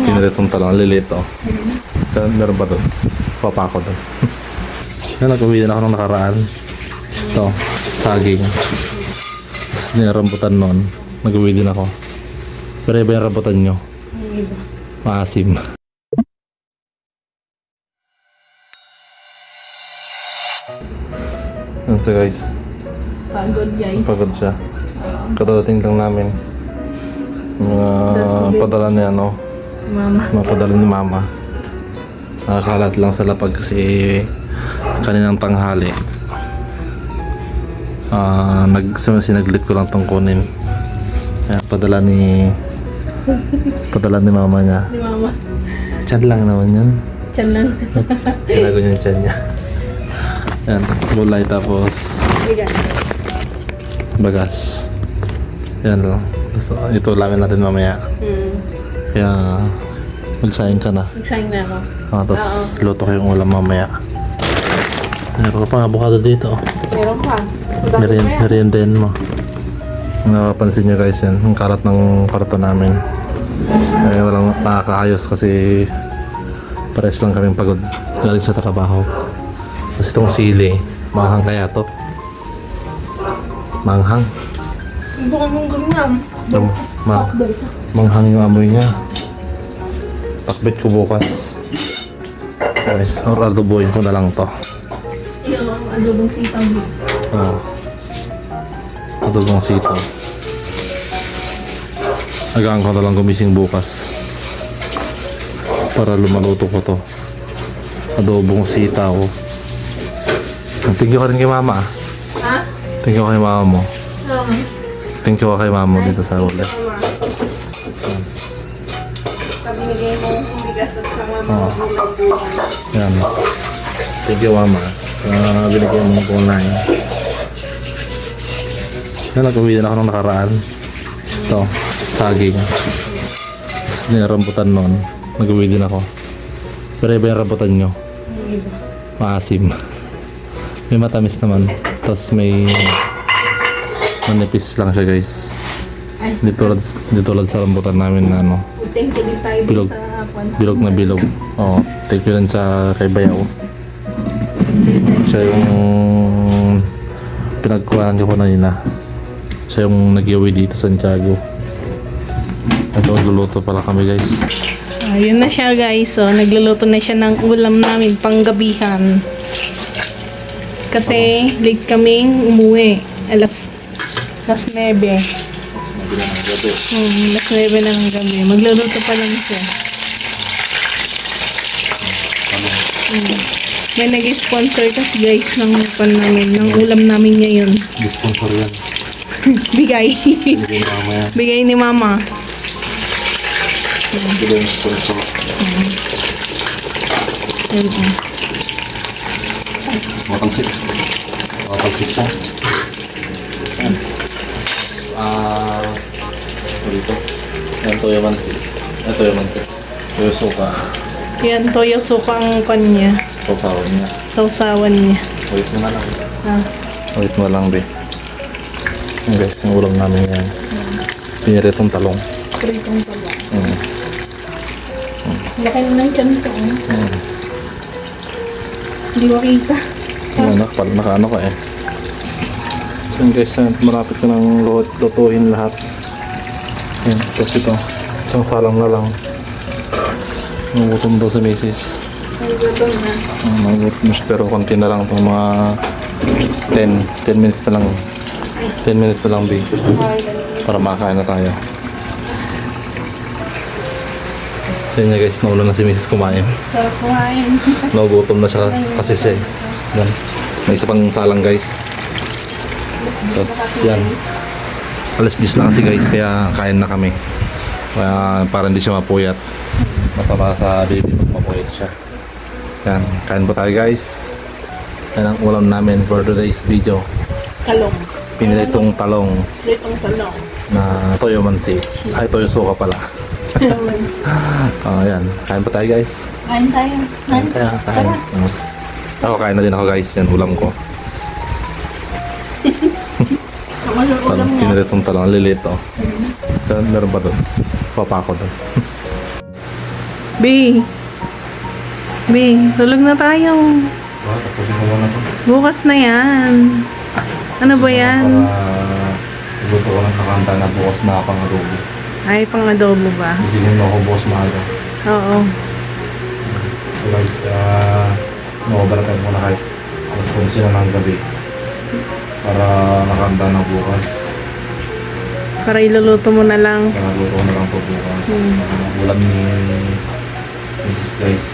Piniritong talong, liliit oh. Kaya meron pa doon. Papa ko doon. Yan, nag-uwi din ako nung nakaraan. Ito, saging. Tapos nirambutan noon. Nag-uwi din ako. Pero iba yung rambutan nyo. Maasim. Yan siya guys. Pagod guys. Pagod siya. Kadadating lang namin. Mga padala niya no. Mama. Mga padala ni mama. Nakakalat lang sa lapag kasi kaninang tanghali. Sinaglit ko lang tong kunin. Kaya padala ni mama niya. Ni mama. Tiyan lang naman yan. Tiyan lang. Tinago niya yung tiyan niya. Yan, gulay tapos Bigas. bagas. Yan lang. So, ito lamin natin mamaya. Kaya magsayang ka na. Magsayang na ako. Tapos luto ko yung ulam mamaya. Meron ka pang avocado dito. Meron pa. Meriendahin mo. Napapansin nyo guys yan. Ang kalat ng karton namin. Walang nakakaayos kasi pares lang kaming pagod. Galing sa trabaho. Kasi itong sili, manghang kaya to? Manghang? Bukang mong ganyan. Manghang yung amoy niya. Takbit ko bukas. Guys, or adoboyin ko na lang to. Yung adobong sitaw dito. Oo. Adobong sitaw. Agaan ko na lang gumising bukas. Para lumaluto ko to. Adobong sitaw. Thank you ka rin kay mama. Ha? Thank you kay mama mo. Thank you kay mama mo dito sa ulit. Pabinigay mo yung bigas at sa mama mo bukas. Yan. Thank you mama. Binigyan mo ng punay. Yan, nag-uwi din ako nung nakaraan. Ito, saging. Tapos nirambutan noon. Nag-uwi din ako. Pero iba yung rambutan nyo. Maasim. May matamis naman. Tapos may manipis lang siya guys. Hindi tulad sa rambutan namin na ano. Thank you din tayo Bilog. sa hapon. Bilog na bilog. Oo. Thank you din sa kay Bayaw. Siya yung pinagkuhanan ko na yun. Siya yung nag-iwi dito sa Santiago. Ito, magluluto pala kami guys. Ayun na siya guys. So, nagluluto na siya ng ulam namin panggabihan. Kasi late kaming umuwi. Alas 9. Alas 9 na ng gabi. Magluluto pa lang siya. May nag-sponsor kasi guys ng ulam namin ngayon. Sponsor yan. Bigay. Bigay ni mama yan. Bigay ni mama. Bigay yung sponsor. Ayun, Matalsik. Matalsik siya. Yan. Dito. Yan, toyo mansi. Toyo mansi. Toyo suka. Yan, toyo suka ang kanya. Sausawan niya. Sausawan niya. Wait mo na lang. Ah. Wait mo lang, be. Yan guys, yung ulam namin yan. Piniritong talong. Pritong taba. Laki mo ng tiyan ko. Hindi makita. Yan, naka-ano ka eh. Yan guys, marapit ko nang lutuhin lahat. Yan, tapos ito. Isang salang na lang. Nagutom daw sa misis. Ay, gutom na. Nagutom siya pero konti na lang itong mga 10 minutes na lang. 10 minutes na lang, be. Para makakain na tayo. Yan niya guys, nauna na si misis kumain. Sarap kumain. Nagutom na siya kasi siya. Yan. May isa pang salang guys. Tapos yan. Alas 10 na kasi guys, kaya kain na kami. Kaya para hindi siya mapuyat. Masama sa baby pag mapuyat siya. Yan, kain po tayo guys. Yan ang ulam namin for today's video. Talong. Pinilitong talong Pritong talong. na toyo mansi. Ay, toyo suka pala. Yan, kain po tayo guys. Kain tayo. Kain. Kain. Ako kain na din ako guys. Yan, ulam ko. Ang ulam niya. Pinilitong talong, liliit oh. Meron pa doon. papa ko doon. B. B, tulog na tayo. Tapusin ko muna to. Bukas na yan. Ano ba yan? Para luto ko ng kakanta na bukas na pang adobo. Ay, pang adobo ba? Isingin mo ako bukas maaga. Oo. So guys, no-overtime ko na kahit alas 11 na ng gabi. Para nakanta na bukas. Para iluluto mo na lang. Kaya luto ko na lang po bukas. Ulam ni Mrs. guys.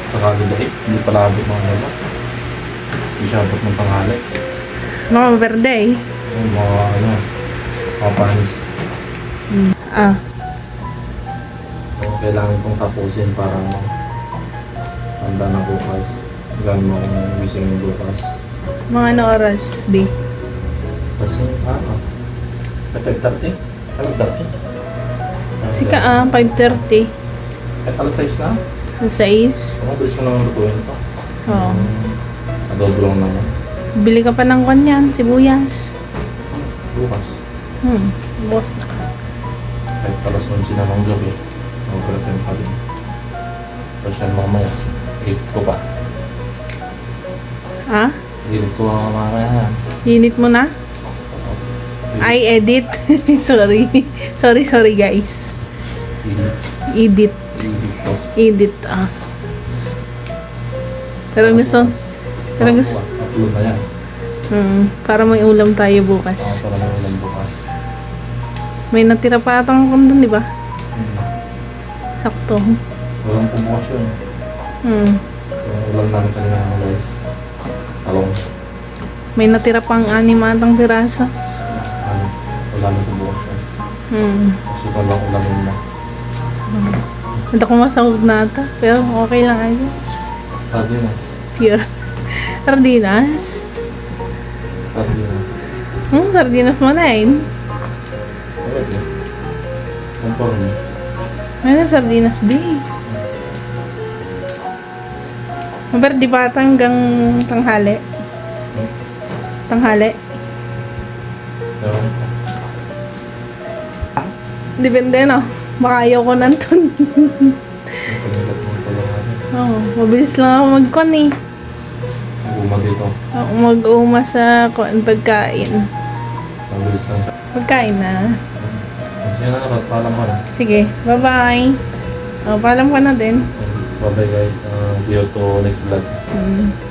Sakali ba hindi pala abot mga nila. Hindi siya abot ng tanghali. Mga birthday. Yung mga panis. Ah, So, kailangan kong tapusin para handa na bukas. Gano'n mo kung gising bukas. mga ano oras, B? Kasi, 5:30? 5:30? Sika 5:30. Kahit alas 6 na? Sa 6. Mabilis ko naman lutuin ito. Oo. Adobo lang naman. Bili ka pa ng kanyan, sibuyas. Bukas. Boss na. Kahit alas 11 na ng gabi. Mag-overtime pa rin. Tapos yan mamaya. Eat ko pa. Ha? Eat ko mamaya. Init mo na? Ay, edit. Sorry guys. Edit. Eat ko. Edit, Pero gusto, Upload na yan. para may ulam tayo bukas. Para may ulam bukas. May natira pa atang kondon, di ba? Sakto. Walang pumukas yun. Yung ulam namin kanina guys. Talong. May natira pang 6 atang piraso. Wala na pumukas yun. Kasi walang ulam yun na. Hindi ko masahog na ata. Pero okay lang ayo. Sardinas. Pure. Sardinas? Sardinas. Sardinas mo na eh. Pwede. Conforme. Ano sardinas B? Pero di ba hanggang tanghali? Tanghali? Pero, Depende no. Baka ayaw ko nandun. ang panilat mo pala natin. Oo, mabilis lang ako mag-con eh. Ang guma dito. Oo, mag-uma sa pagkain. Mabilis lang siya. Pagkain na. Sige na, paalam ka na. Sige, bye-bye. Paalam ka na din. Bye bye guys. See you to next vlog.